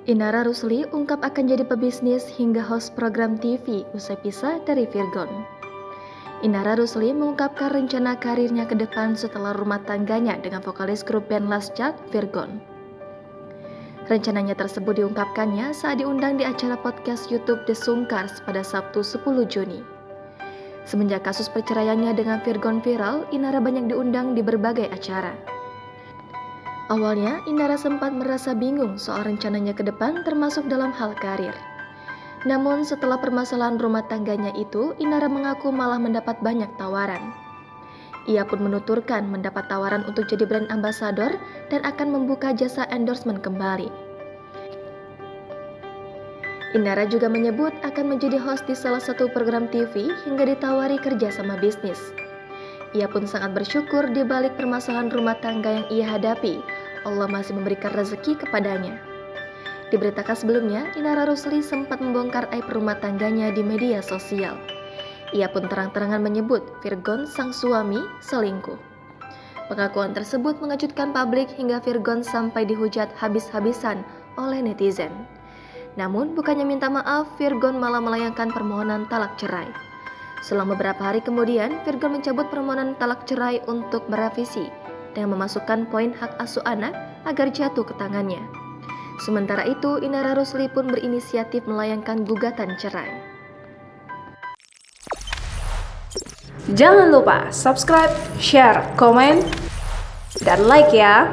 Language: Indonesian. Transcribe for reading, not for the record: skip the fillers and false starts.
Inara Rusli ungkap akan jadi pebisnis hingga host program TV usai pisah dari Virgon. Inara Rusli mengungkapkan rencana karirnya ke depan setelah rumah tangganya dengan vokalis grup band Lascak, Virgon. Rencananya tersebut diungkapkannya saat diundang di acara podcast YouTube The Sungkars pada Sabtu 10 Juni. Semenjak kasus perceraiannya dengan Virgon viral, Inara banyak diundang di berbagai acara. Awalnya, Inara sempat merasa bingung soal rencananya ke depan termasuk dalam hal karir. Namun setelah permasalahan rumah tangganya itu, Inara mengaku malah mendapat banyak tawaran. Ia pun menuturkan mendapat tawaran untuk jadi brand ambassador dan akan membuka jasa endorsement kembali. Inara juga menyebut akan menjadi host di salah satu program TV hingga ditawari kerja sama bisnis. Ia pun sangat bersyukur di balik permasalahan rumah tangga yang ia hadapi, Allah masih memberikan rezeki kepadanya. Diberitakan sebelumnya, Inara Rusli sempat membongkar aib rumah tangganya di media sosial. Ia pun terang-terangan menyebut Virgon sang suami selingkuh. Pengakuan tersebut mengejutkan publik hingga Virgon sampai dihujat habis-habisan oleh netizen. Namun bukannya minta maaf, Virgon malah melayangkan permohonan talak cerai. Selang beberapa hari kemudian, Virgon mencabut permohonan talak cerai untuk merevisi dan memasukkan poin hak asuh anak agar jatuh ke tangannya. Sementara itu, Inara Rusli pun berinisiatif melayangkan gugatan cerai. Jangan lupa subscribe, share, komen, dan like ya!